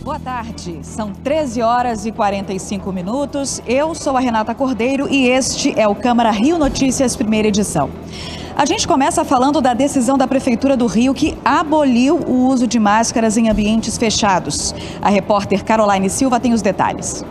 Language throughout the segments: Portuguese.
Boa tarde, são 13 horas e 45 minutos. Eu sou a Renata Cordeiro e este é o Câmara Rio Notícias, primeira edição. A gente começa falando da decisão da Prefeitura do Rio que aboliu o uso de máscaras em ambientes fechados. A repórter Caroline Silva tem os detalhes.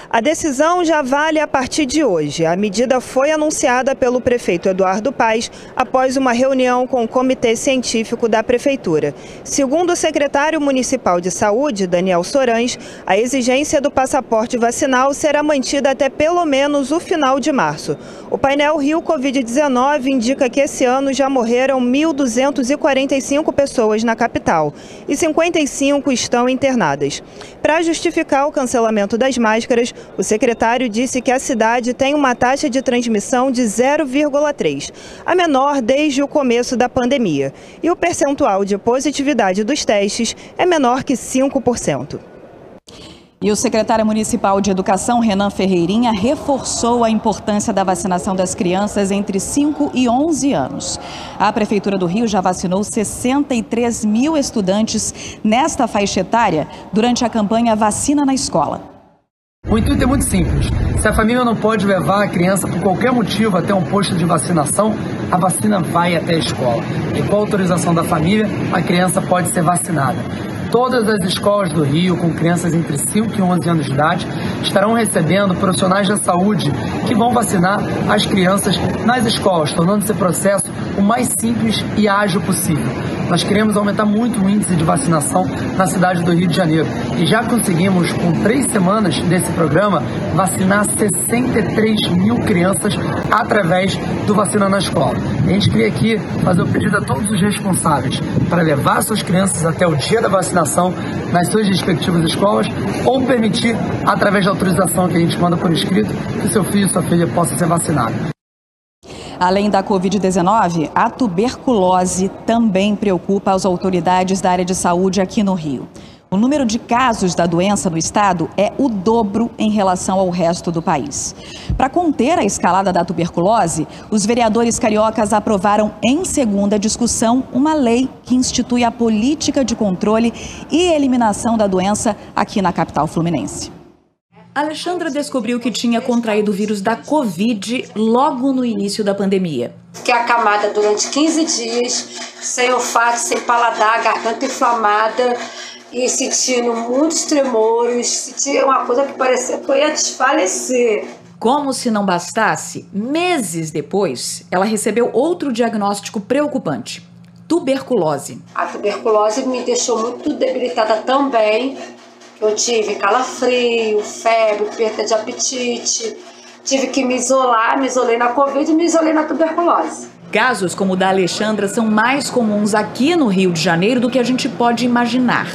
A decisão já vale a partir de hoje. A medida foi anunciada pelo prefeito Eduardo Paes após uma reunião com o Comitê Científico da Prefeitura. Segundo o secretário municipal de saúde, Daniel Sorães, a exigência do passaporte vacinal será mantida até pelo menos o final de março. O painel Rio Covid-19 indica que esse ano já morreram 1.245 pessoas na capital e 55 estão internadas. Para justificar o cancelamento das máscaras, o secretário disse que a cidade tem uma taxa de transmissão de 0,3, a menor desde o começo da pandemia. E o percentual de positividade dos testes é menor que 5%. E o secretário municipal de Educação, Renan Ferreirinha, reforçou a importância da vacinação das crianças entre 5 e 11 anos. A Prefeitura do Rio já vacinou 63 mil estudantes nesta faixa etária durante a campanha Vacina na Escola. O intuito é muito simples. Se a família não pode levar a criança por qualquer motivo até um posto de vacinação, a vacina vai até a escola. E com a autorização da família, a criança pode ser vacinada. Todas as escolas do Rio, com crianças entre 5 e 11 anos de idade, estarão recebendo profissionais da saúde que vão vacinar as crianças nas escolas, tornando esse processo o mais simples e ágil possível. Nós queremos aumentar muito o índice de vacinação na cidade do Rio de Janeiro. E já conseguimos, com 3 semanas desse programa, vacinar 63 mil crianças através do Vacina na Escola. A gente queria aqui fazer um pedido a todos os responsáveis para levar suas crianças até o dia da vacinação nas suas respectivas escolas ou permitir, através da autorização que a gente manda por escrito, que seu filho e sua filha possam ser vacinados. Além da Covid-19, a tuberculose também preocupa as autoridades da área de saúde aqui no Rio. O número de casos da doença no estado é o dobro em relação ao resto do país. Para conter a escalada da tuberculose, os vereadores cariocas aprovaram em segunda discussão uma lei que institui a política de controle e eliminação da doença aqui na capital fluminense. Alexandra descobriu que tinha contraído o vírus da Covid logo no início da pandemia. Fiquei acamada durante 15 dias, sem olfato, sem paladar, garganta inflamada e sentindo muitos tremores, sentia uma coisa que parecia que eu ia desfalecer. Como se não bastasse, meses depois, ela recebeu outro diagnóstico preocupante: tuberculose. A tuberculose me deixou muito debilitada também. Eu tive calafrio, febre, perda de apetite, tive que me isolar, me isolei na Covid e me isolei na tuberculose. Casos como o da Alexandra são mais comuns aqui no Rio de Janeiro do que a gente pode imaginar.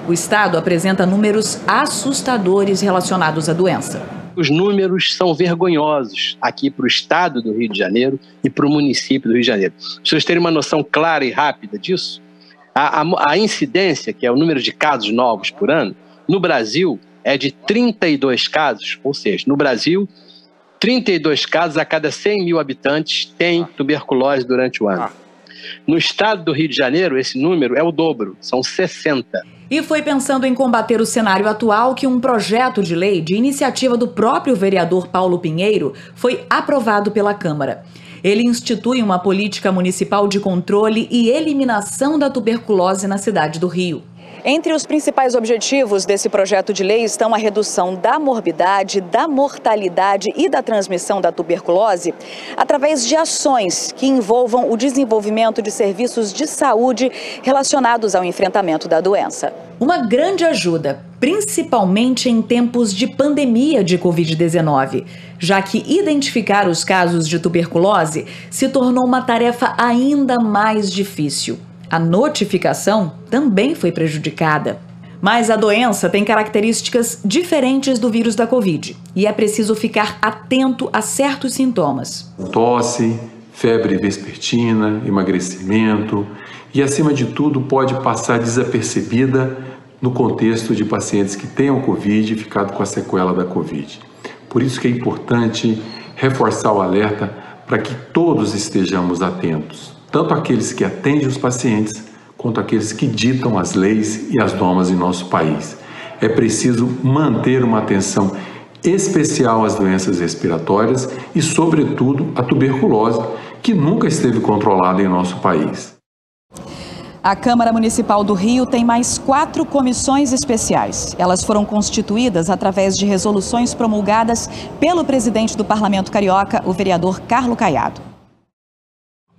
O estado apresenta números assustadores relacionados à doença. Os números são vergonhosos aqui para o estado do Rio de Janeiro e para o município do Rio de Janeiro. Para vocês terem uma noção clara e rápida disso, a incidência, que é o número de casos novos por ano, no Brasil é de 32 casos, ou seja, no Brasil, 32 casos a cada 100 mil habitantes têm tuberculose durante o ano. No estado do Rio de Janeiro, esse número é o dobro, são 60. E foi pensando em combater o cenário atual que um projeto de lei de iniciativa do próprio vereador Paulo Pinheiro foi aprovado pela Câmara. Ele institui uma política municipal de controle e eliminação da tuberculose na cidade do Rio. Entre os principais objetivos desse projeto de lei estão a redução da morbidade, da mortalidade e da transmissão da tuberculose através de ações que envolvam o desenvolvimento de serviços de saúde relacionados ao enfrentamento da doença. Uma grande ajuda, principalmente em tempos de pandemia de Covid-19, já que identificar os casos de tuberculose se tornou uma tarefa ainda mais difícil. A notificação também foi prejudicada. Mas a doença tem características diferentes do vírus da Covid e é preciso ficar atento a certos sintomas. Tosse, febre vespertina, emagrecimento e, acima de tudo, pode passar desapercebida no contexto de pacientes que tenham Covid e ficado com a sequela da Covid. Por isso que é importante reforçar o alerta para que todos estejamos atentos. Tanto aqueles que atendem os pacientes, quanto aqueles que ditam as leis e as normas em nosso país. é preciso manter uma atenção especial às doenças respiratórias e, sobretudo, à tuberculose, que nunca esteve controlada em nosso país. A Câmara Municipal do Rio tem mais 4 comissões especiais. Elas foram constituídas através de resoluções promulgadas pelo presidente do Parlamento Carioca, o vereador Carlo Caiado.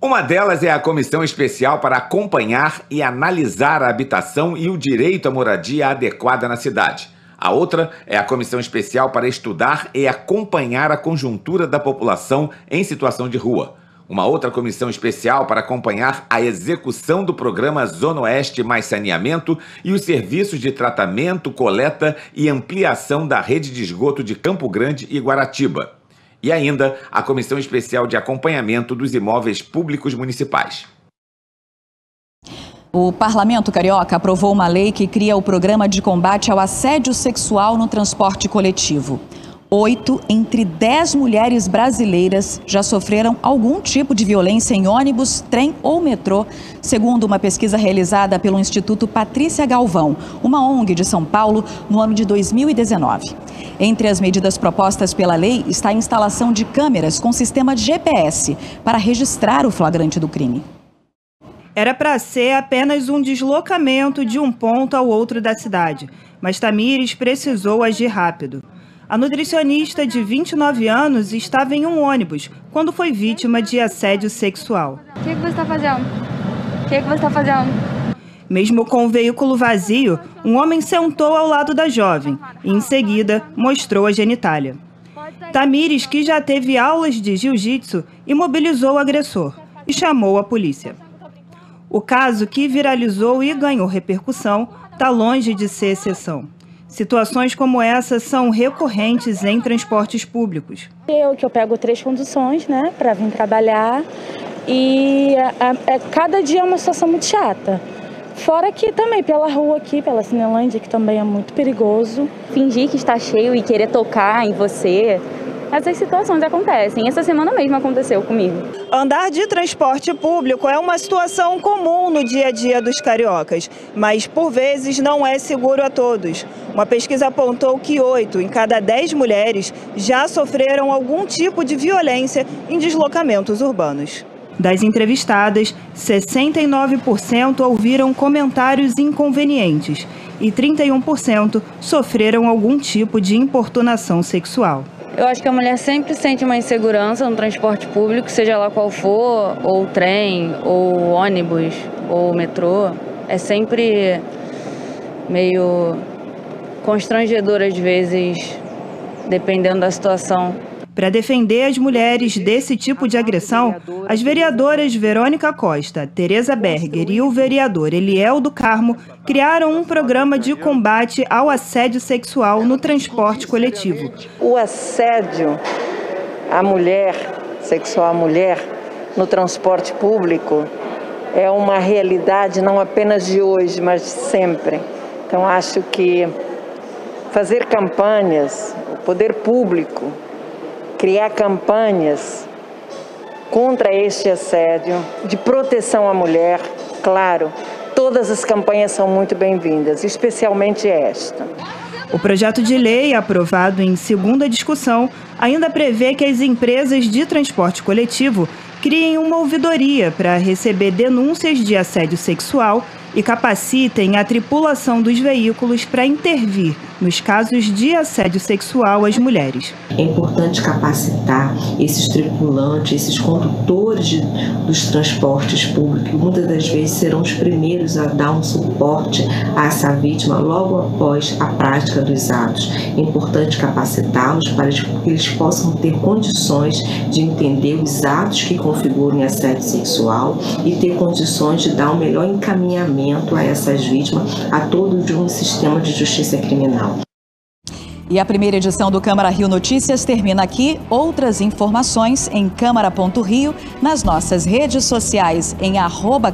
Uma delas é a Comissão Especial para acompanhar e analisar a habitação e o direito à moradia adequada na cidade. A outra é a Comissão Especial para estudar e acompanhar a conjuntura da população em situação de rua. Uma outra comissão especial para acompanhar a execução do programa Zona Oeste Mais Saneamento e os serviços de tratamento, coleta e ampliação da rede de esgoto de Campo Grande e Guaratiba. E ainda a Comissão Especial de Acompanhamento dos Imóveis Públicos Municipais. O Parlamento Carioca aprovou uma lei que cria o Programa de Combate ao Assédio Sexual no Transporte Coletivo. 8 entre 10 mulheres brasileiras já sofreram algum tipo de violência em ônibus, trem ou metrô, segundo uma pesquisa realizada pelo Instituto Patrícia Galvão, uma ONG de São Paulo, no ano de 2019. Entre as medidas propostas pela lei está a instalação de câmeras com sistema GPS para registrar o flagrante do crime. Era para ser apenas um deslocamento de um ponto ao outro da cidade, mas Tamires precisou agir rápido. A nutricionista de 29 anos estava em um ônibus quando foi vítima de assédio sexual. O que você está fazendo? O que você está fazendo? Mesmo com o veículo vazio, um homem sentou ao lado da jovem e, em seguida, mostrou a genitália. Tamires, que já teve aulas de jiu-jitsu, imobilizou o agressor e chamou a polícia. O caso, que viralizou e ganhou repercussão, está longe de ser exceção. Situações como essa são recorrentes em transportes públicos. Eu pego 3 conduções, né, para vir trabalhar e cada dia é uma situação muito chata. Fora que também pela rua aqui, pela Cinelândia, que também é muito perigoso. Fingir que está cheio e querer tocar em você, essas situações acontecem. Essa semana mesmo aconteceu comigo. Andar de transporte público é uma situação comum no dia a dia dos cariocas, mas por vezes não é seguro a todos. Uma pesquisa apontou que 8 em cada 10 mulheres já sofreram algum tipo de violência em deslocamentos urbanos. Das entrevistadas, 69% ouviram comentários inconvenientes e 31% sofreram algum tipo de importunação sexual. Eu acho que a mulher sempre sente uma insegurança no transporte público, seja lá qual for, ou trem, ou ônibus, ou metrô. É sempre meio constrangedor às vezes, dependendo da situação. Para defender as mulheres desse tipo de agressão, as vereadoras Verônica Costa, Tereza Berger e o vereador Eliel do Carmo criaram um programa de combate ao assédio sexual no transporte coletivo. O assédio à mulher, sexual à mulher, no transporte público é uma realidade não apenas de hoje, mas de sempre. Então acho que fazer campanhas, o poder público, criar campanhas contra este assédio, de proteção à mulher, claro, todas as campanhas são muito bem-vindas, especialmente esta. O projeto de lei, aprovado em segunda discussão, ainda prevê que as empresas de transporte coletivo criem uma ouvidoria para receber denúncias de assédio sexual e capacitem a tripulação dos veículos para intervir nos casos de assédio sexual às mulheres. É importante capacitar esses tripulantes, esses condutores dos transportes públicos, que muitas das vezes serão os primeiros a dar um suporte a essa vítima logo após a prática dos atos. É importante capacitá-los para que eles possam ter condições de entender os atos que configuram assédio sexual e ter condições de dar um melhor encaminhamento a essas vítimas, a todo de um sistema de justiça criminal. E a primeira edição do Câmara Rio Notícias termina aqui. Outras informações em câmara.rio, nas nossas redes sociais em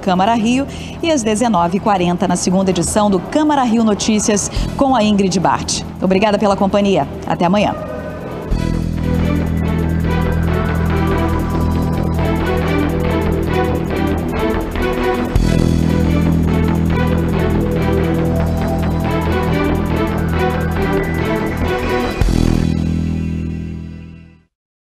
@CâmaraRio e às 19h40 na segunda edição do Câmara Rio Notícias com a Ingrid Bart. Obrigada pela companhia. Até amanhã.